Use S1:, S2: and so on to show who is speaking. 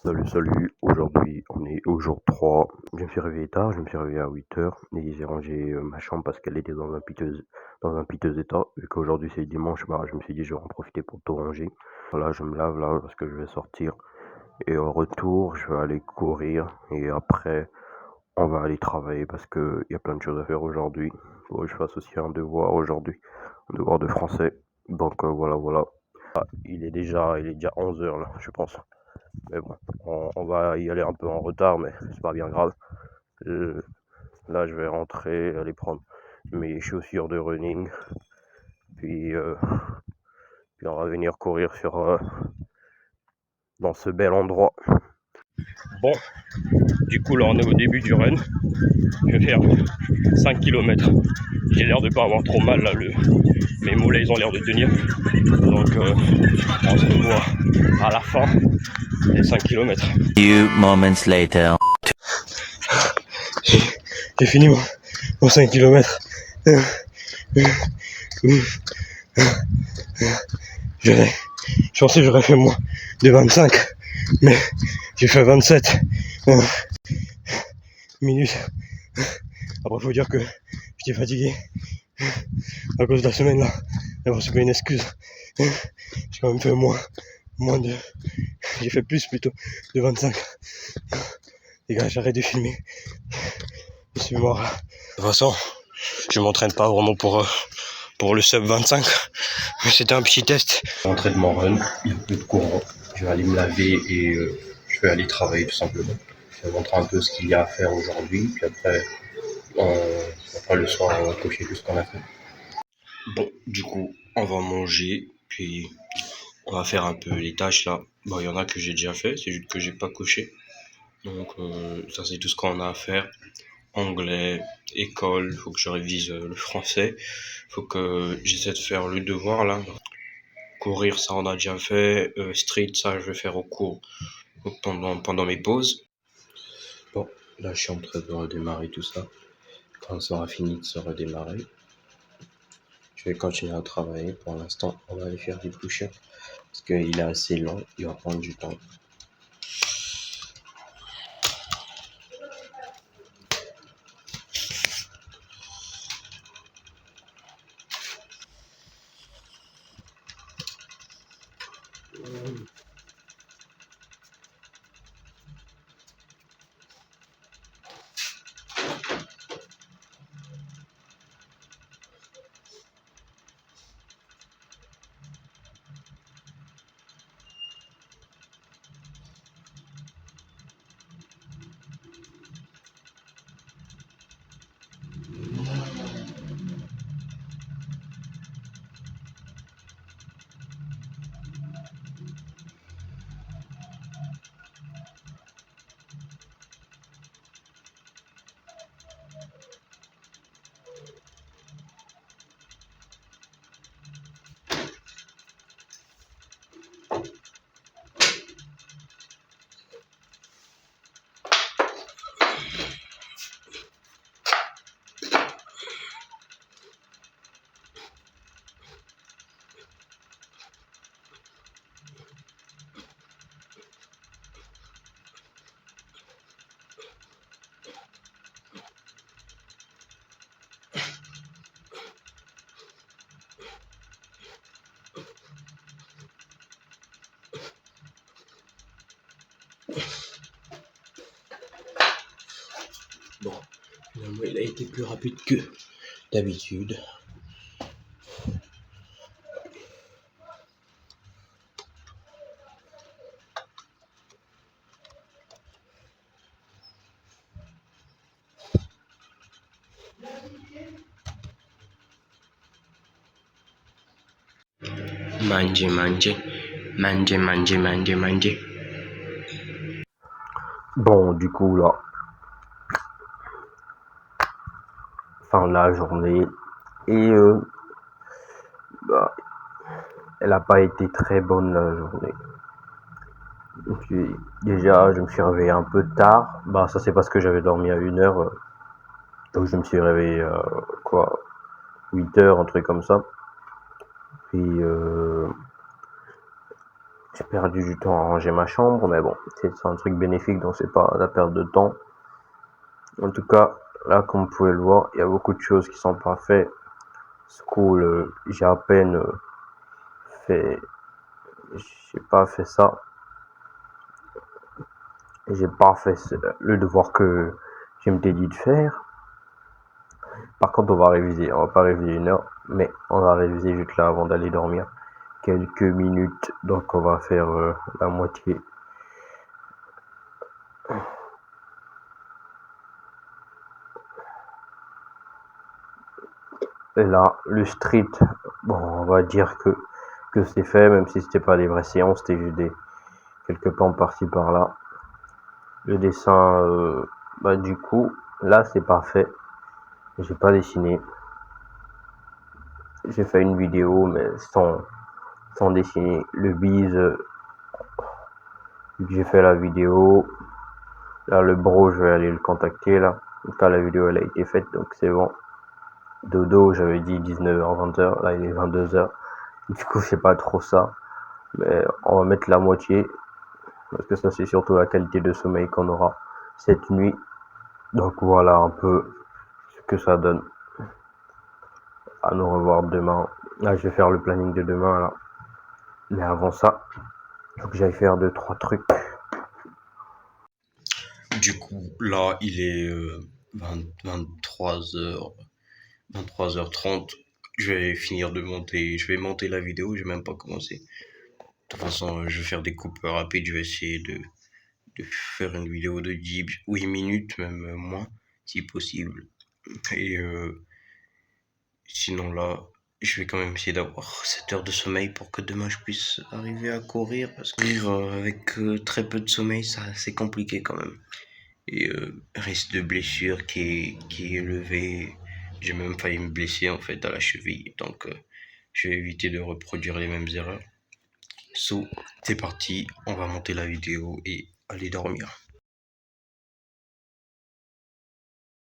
S1: Salut, salut, aujourd'hui on est au jour 3. Je me suis réveillé tard, je me suis réveillé à 8 heures et j'ai rangé ma chambre parce qu'elle était dans un piteux état. Vu qu'aujourd'hui c'est dimanche, bah, je me suis dit je vais en profiter pour tout ranger. Voilà, je me lave là parce que je vais sortir et au retour je vais aller courir et après on va aller travailler parce qu'il y a plein de choses à faire aujourd'hui. Faut que je fasse aussi un devoir aujourd'hui, un devoir de français. Donc voilà. Ah, il est déjà 11 heures là, je pense. Mais bon, on va y aller un peu en retard, mais c'est pas bien grave. Euh, Là, je vais rentrer, aller prendre mes chaussures de running, puis, euh, puis on va venir courir dans ce bel endroit. Bon, du coup, là, on est au début du run. Je vais faire 5 km. J'ai l'air de pas avoir trop mal, là. Mes mollets, ils ont l'air de tenir. Donc, on se revoit à la fin des 5 km.
S2: Few moments later.
S3: J'ai fini mon 5 km. Je pensais que j'aurais fait moins de 25, mais j'ai fait 27 minutes. Après, faut dire que j'étais fatigué à cause de la semaine là. Alors, c'est pas une excuse. J'ai quand même fait moins de. J'ai fait plus plutôt de 25. Les gars, j'arrête de filmer. Je suis mort là. De toute façon, je m'entraîne pas vraiment pour le sub 25. Mais c'était un petit test.
S1: Entraînement run, il y a peu de courant. Je vais aller me laver et je vais aller travailler tout simplement. Je vais montrer un peu ce qu'il y a à faire aujourd'hui, puis après le soir, on va cocher tout ce qu'on a fait.
S3: Bon, du coup, on va manger, puis on va faire un peu les tâches là. Bon, il y en a que j'ai déjà fait, c'est juste que j'ai pas coché. Donc, ça, c'est tout ce qu'on a à faire. Anglais, école, faut que je révise le français. Faut que j'essaie de faire le devoir là. Courir, ça, on a déjà fait. Street, ça, je vais faire au cours pendant mes pauses.
S1: Bon, là je suis en train de redémarrer tout ça. Quand ça aura fini de se redémarrer, je vais continuer à travailler. Pour l'instant, on va aller faire des push-ups parce qu'il est assez lent, il va prendre du temps.
S3: Bon, finalement, il a été plus rapide que d'habitude. Manger.
S1: Bon, du coup, là, fin de la journée, et bah, elle n'a pas été très bonne la journée. Déjà, je me suis réveillé un peu tard. Bah, ça, c'est parce que j'avais dormi à 1 heure. Donc, je me suis réveillé, 8 heures, un truc comme ça. Puis, J'ai perdu du temps à ranger ma chambre, mais bon, c'est un truc bénéfique, donc c'est pas la perte de temps. En tout cas, là, comme vous pouvez le voir, il y a beaucoup de choses qui sont pas faites. School, j'ai à peine fait, j'ai pas fait ça. J'ai pas fait le devoir que je m'étais dit de faire. Par contre, on va réviser. On va pas réviser 1 heure, mais on va réviser juste là avant d'aller dormir. Quelques minutes, donc on va faire la moitié. Et là, le street, bon, on va dire que c'est fait, même si c'était pas des vraies séances, c'était juste quelques plans par-ci par-là. Le dessin, du coup, là c'est parfait. J'ai pas dessiné. J'ai fait une vidéo, mais sans dessiner. Le bise, j'ai fait la vidéo. Là, le bro, je vais aller le contacter là. En tout cas, la vidéo elle a été faite, donc c'est bon. Dodo, j'avais dit 19h, 20h. Là, il est 22h. Du coup, c'est pas trop ça. Mais on va mettre la moitié. Parce que ça, c'est surtout la qualité de sommeil qu'on aura cette nuit. Donc voilà un peu ce que ça donne. À nous revoir demain. Là, je vais faire le planning de demain là. Mais avant ça, il faut que j'aille faire 2-3 trucs.
S3: Du coup, là, il est 23h, 23h30. Je vais finir de monter, je vais monter la vidéo, j'ai même pas commencé. De toute façon, je vais faire des coupes rapides, je vais essayer de faire une vidéo de 10, 8 minutes, même moins, si possible. Et sinon là, je vais quand même essayer d'avoir 7 heures de sommeil pour que demain je puisse arriver à courir. Parce que avec très peu de sommeil, ça c'est compliqué quand même. Et risque de blessure qui est élevé. J'ai même failli me blesser en fait à la cheville. Donc je vais éviter de reproduire les mêmes erreurs. So, c'est parti, on va monter la vidéo et aller dormir.